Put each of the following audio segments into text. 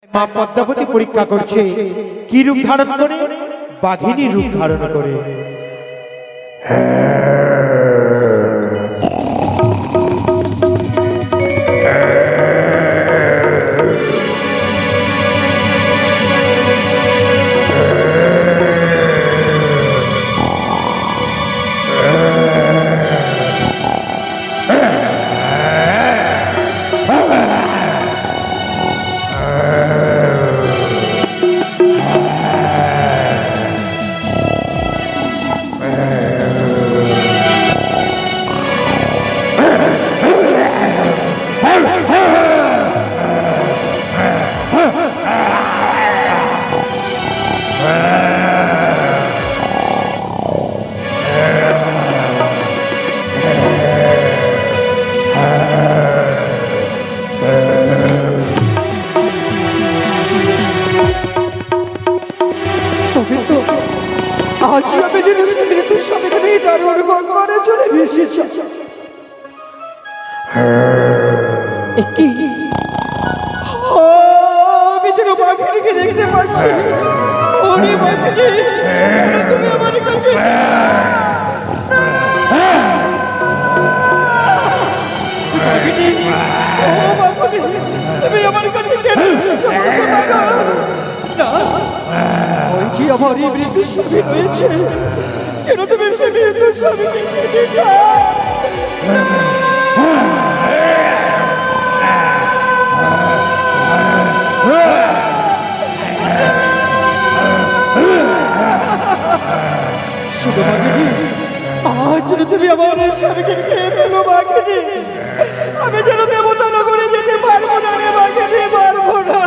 মা পদ্মাবতী পরীক্ষা করছে কি রূপ ধারণ করে? বাঘিনী রূপ ধারণ করে। আজ আমি যেন মৃত্যুর সমেত এই দারুণ গঙ্গারে চলে ভেসেছি। কি আমি যেন বাঘিনীকে দেখতে পাচ্ছি। ওরে বাঘিনী, কেন তুমি আমার কাছে বাঘিনী, ও বাঘিনী, তুমি আমার কাছে কেন এসেছো বলতে পারো না? ওই যে আমার এই মৃত্যুর স্বামী রয়েছে, যেন তুমি সে মৃত্যুর স্বামীকে খেতে চাও। শুধু বাঘিনী, আজ যদি তুমি আমার এই স্বামীকে খেয়ে ফেলো বাঘিনী, আমি যেন দেবতা নগরে যেতে পারবো না রে বাঘিনী, পারবো না।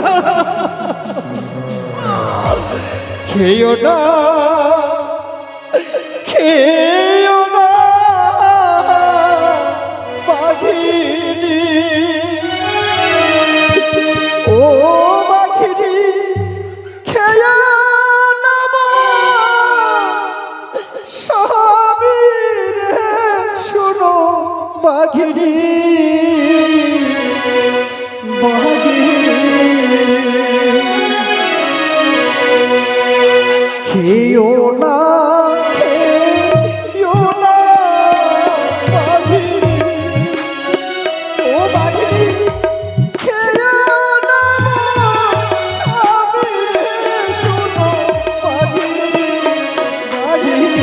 খেয়েও না, খেয়েও না বাঘিনী, ও বাঘিনী, খেয়ে না স্বামী রে, শোনো বাঘিনী, খেয়েও না, খেয়েও না বাঘিনী, ও বাঘিনী, খেয়েও না স্বামী রে, শোনো বাঘিনী, বাঘিনী।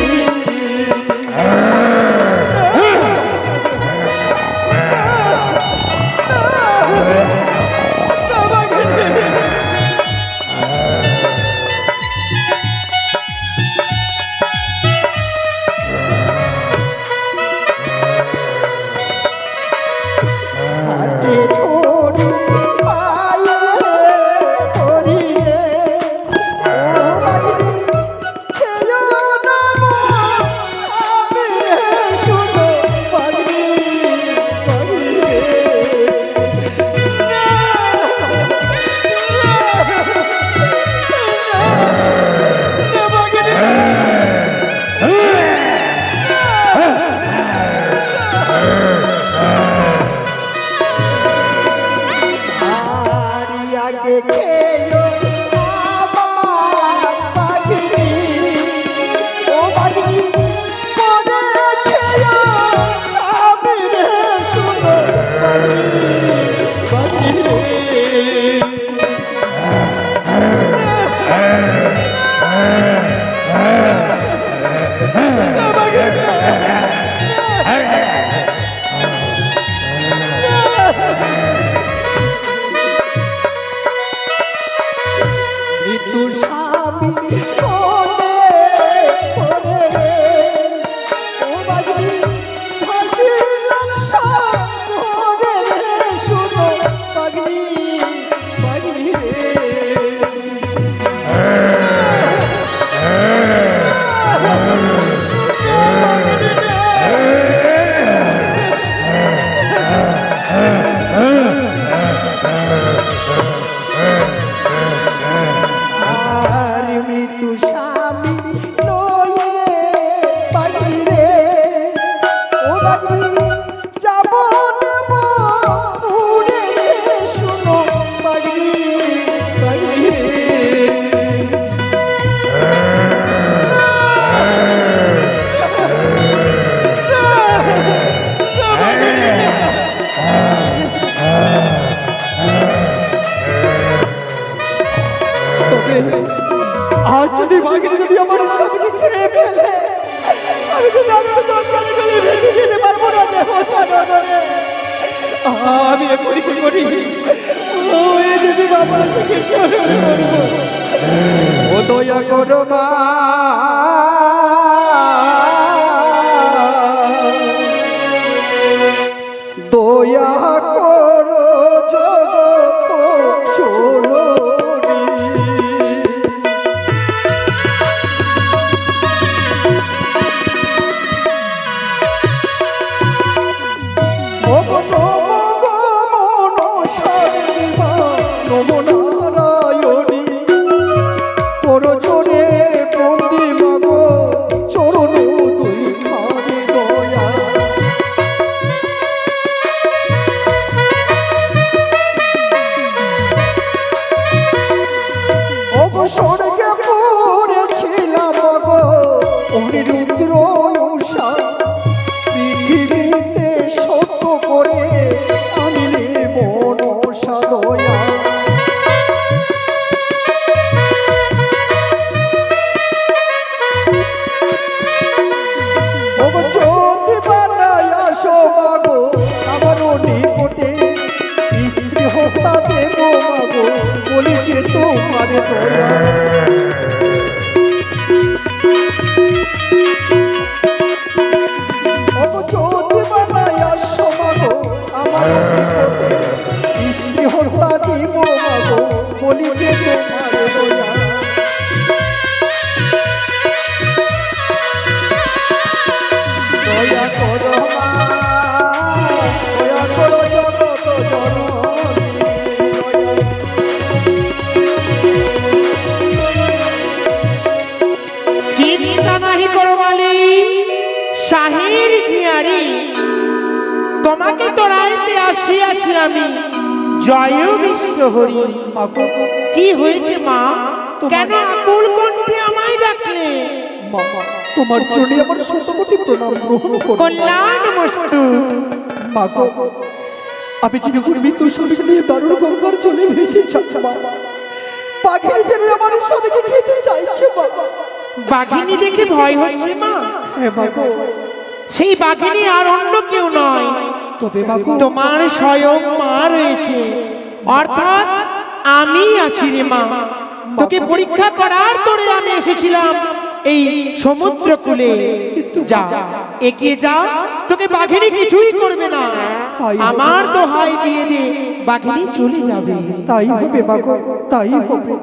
হবে। আর যদি বাঘিনী যদি আমার স্বামীকে খেয়ে ফেলে, আমি যদি আরো জঙ্গলে গলে ভেসে যেতে পারবো না দেবতা নগরে। আমি এখনই কি করি, ও এ দেবী বাবার থেকে স্মরণ করবো। ও দয়া করো মা, দয়া করো জগৎ চলনি। ওগো নমো গো মনসারি মা, নমো নারায়ণী। পরজনে বন্দি মাগো, চরণ দুই খানি দয়া। ওগো স্বর্গে পড়েছিলাম গো অনিরুদ্র উষা, পৃথিবীতে সত্য করে আনিলে মনসা দয়া। ওগো যদি বানায় আসো মাগো আমার নিকটে, স্ত্রী হত্যা দেব মাগো বলেছে তোমার দয়া। ওগো যদি বানায় আসো মাগো আমার নিকটে, স্ত্রী হত্যা দেব মাগো বলেছে তোমার দয়া। দয়া করো মা, দয়া করো জগৎ জননী। চিন্তা নাহি করো মালি, শাহির জিয়ারি, তোমাকে তোরাইতে আসিয়াছি আমি। জয় বিশ্ব হরি। মাগো, কি হয়েছে মা? কেন আকুল কণ্ঠে আমায় ডাকলে? মা, তোমার চরণে আমার শতকোটি প্রণাম গ্রহণ করো। কল্যাণ মস্তু। মাগো, আমি চিরকুর মৃত্যুর স্বামীকে নিয়ে দারুণ গঙ্গার চলে ভেসেছি মা। বাঘিনী যেন আমার স্বামীকে খেতে চাইছে বাবা। বাঘিনী দেখে ভয় হচ্ছে মা? হ্যাঁ মাগো। সেই বাঘিনী আর অন্য কেউ নয়, তবে মাগো তোমার স্বয়ং মা রয়েছে, অর্থাৎ আমি আছি রে মা। তোকে পরীক্ষা করার তোরে আমি এসেছিলাম এই সমুদ্র কূলে। যা, এগিয়ে যা, তোকে বাঘিনী কিছুই করবে না। আমার দোহাই দিয়ে দে, বাঘিনী চলে যাবে। তাই হবে মাগো, তাই হবে।